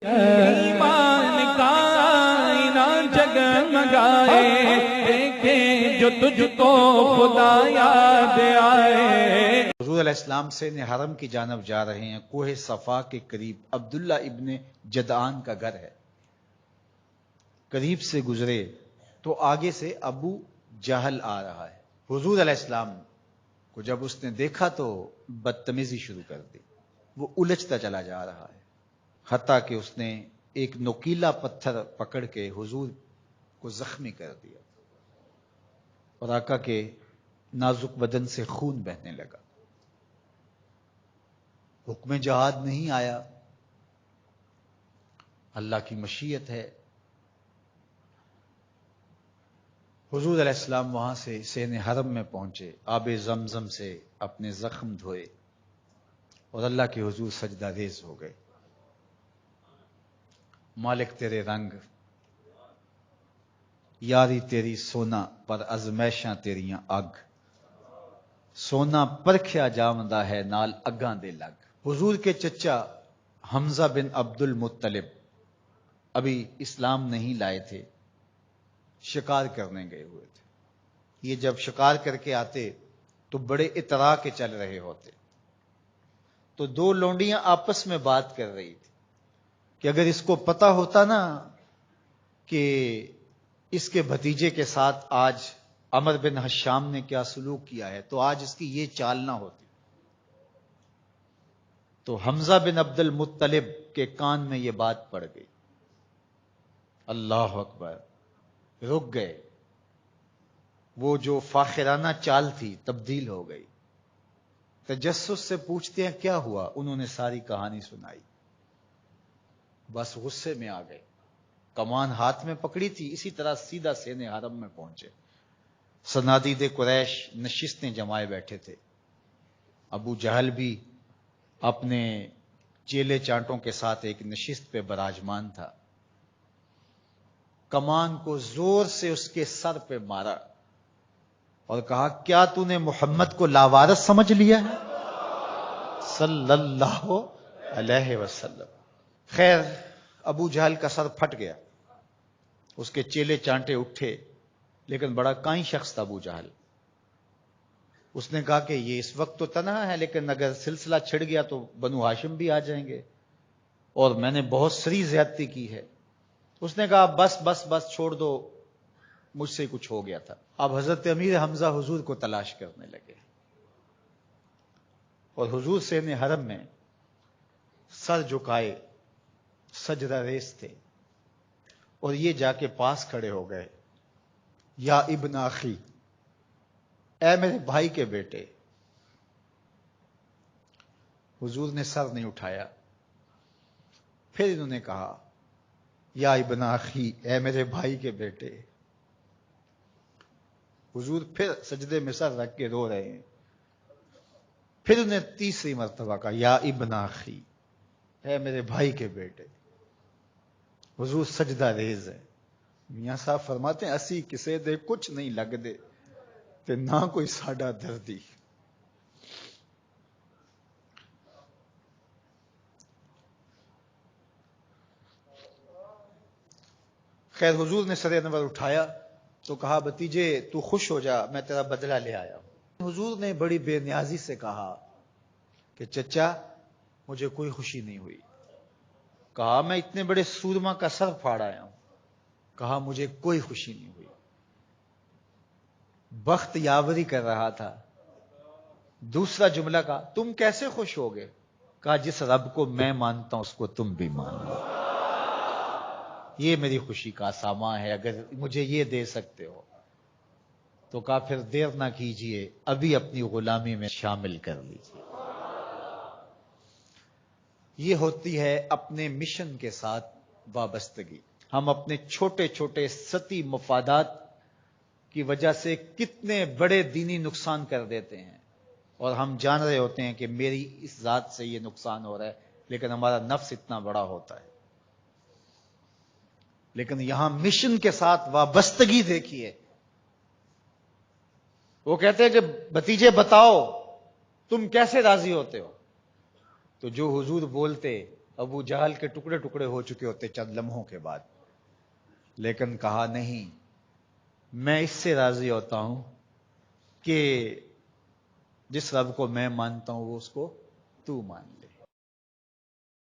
ایمان کا آئینہ جگمگائے، دیکھیں جو تجھ کو خدا یاد آئے۔ حضور علیہ السلام سے حرم کی جانب جا رہے ہیں۔ کوہ صفا کے قریب عبداللہ ابن جدعان کا گھر ہے۔ قریب سے گزرے تو آگے سے ابو جہل آ رہا ہے۔ حضور علیہ السلام کو جب اس نے دیکھا تو بدتمیزی شروع کر دی۔ وہ الجھتا چلا جا رہا ہے، حتیٰ کہ اس نے ایک نوکیلا پتھر پکڑ کے حضور کو زخمی کر دیا اور آقا کے نازک بدن سے خون بہنے لگا۔ حکم جہاد نہیں آیا، اللہ کی مشیت ہے۔ حضور علیہ السلام وہاں سے سین حرم میں پہنچے، آب زمزم سے اپنے زخم دھوئے اور اللہ کے حضور سجدہ ریز ہو گئے۔ مالک تیرے رنگ، یاری تیری سونا پر ازمیشاں تیریاں اگ، سونا پرکھیا جامدہ ہے نال اگاں دے لگ۔ حضور کے چچا حمزہ بن عبد المطلب ابھی اسلام نہیں لائے تھے، شکار کرنے گئے ہوئے تھے۔ یہ جب شکار کر کے آتے تو بڑے اطراء کے چل رہے ہوتے، تو دو لونڈیاں آپس میں بات کر رہی تھی کہ اگر اس کو پتا ہوتا نا کہ اس کے بھتیجے کے ساتھ آج عمر بن حشام نے کیا سلوک کیا ہے تو آج اس کی یہ چال نہ ہوتی۔ تو حمزہ بن عبد المطلب کے کان میں یہ بات پڑ گئی۔ اللہ اکبر، رک گئے۔ وہ جو فاخرانہ چال تھی تبدیل ہو گئی۔ تجسس سے پوچھتے ہیں کیا ہوا، انہوں نے ساری کہانی سنائی۔ بس غصے میں آ گئے، کمان ہاتھ میں پکڑی تھی، اسی طرح سیدھا سین حرم میں پہنچے۔ صنادید قریش نشستیں جمائے بیٹھے تھے۔ ابو جہل بھی اپنے چیلے چانٹوں کے ساتھ ایک نشست پہ براجمان تھا۔ کمان کو زور سے اس کے سر پہ مارا اور کہا کیا تو نے محمد کو لاوارث سمجھ لیا ہے صلی اللہ علیہ وسلم۔ خیر ابو جہل کا سر پھٹ گیا، اس کے چیلے چانٹے اٹھے، لیکن بڑا کائیں شخص تھا ابو جہل۔ اس نے کہا کہ یہ اس وقت تو تنہا ہے، لیکن اگر سلسلہ چھڑ گیا تو بنو ہاشم بھی آ جائیں گے اور میں نے بہت سری زیادتی کی ہے۔ اس نے کہا بس بس بس چھوڑ دو، مجھ سے کچھ ہو گیا تھا۔ اب حضرت امیر حمزہ حضور کو تلاش کرنے لگے اور حضور سین حرم میں سر جھکائے سجدہ ریز تھے، اور یہ جا کے پاس کھڑے ہو گئے۔ یا ابن اخی، اے میرے بھائی کے بیٹے۔ حضور نے سر نہیں اٹھایا۔ پھر انہوں نے کہا یا ابن اخی، اے میرے بھائی کے بیٹے۔ حضور پھر سجدے میں سر رکھ کے رو رہے ہیں۔ پھر انہیں تیسری مرتبہ کہا یا ابن اخی، اے میرے بھائی کے بیٹے۔ حضور سجدہ ریز ہے۔ میاں صاحب فرماتے ہیں اسی کسے دے کچھ نہیں لگ دے تے نہ کوئی ساڈا دردی۔ خیر حضور نے سر انور اٹھایا تو کہا بھتیجے تو خوش ہو جا، میں تیرا بدلہ لے آیا ہوں۔ حضور نے بڑی بے نیازی سے کہا کہ چچا مجھے کوئی خوشی نہیں ہوئی۔ کہا میں اتنے بڑے سورما کا سر پھاڑ آیا ہوں۔ کہا مجھے کوئی خوشی نہیں ہوئی۔ بخت یاوری کر رہا تھا۔ دوسرا جملہ کہا تم کیسے خوش ہو گئے؟ کہا جس رب کو میں مانتا ہوں اس کو تم بھی مان لو، یہ میری خوشی کا سامان ہے، اگر مجھے یہ دے سکتے ہو تو کہا پھر دیر نہ کیجئے، ابھی اپنی غلامی میں شامل کر لیجئے۔ یہ ہوتی ہے اپنے مشن کے ساتھ وابستگی۔ ہم اپنے چھوٹے چھوٹے سطحی مفادات کی وجہ سے کتنے بڑے دینی نقصان کر دیتے ہیں، اور ہم جان رہے ہوتے ہیں کہ میری اس ذات سے یہ نقصان ہو رہا ہے، لیکن ہمارا نفس اتنا بڑا ہوتا ہے۔ لیکن یہاں مشن کے ساتھ وابستگی دیکھیے۔ وہ کہتے ہیں کہ بھتیجے بتاؤ تم کیسے راضی ہوتے ہو؟ تو جو حضور بولتے ابو جہل کے ٹکڑے ٹکڑے ہو چکے ہوتے چند لمحوں کے بعد، لیکن کہا نہیں، میں اس سے راضی ہوتا ہوں کہ جس رب کو میں مانتا ہوں وہ اس کو تو مان لے۔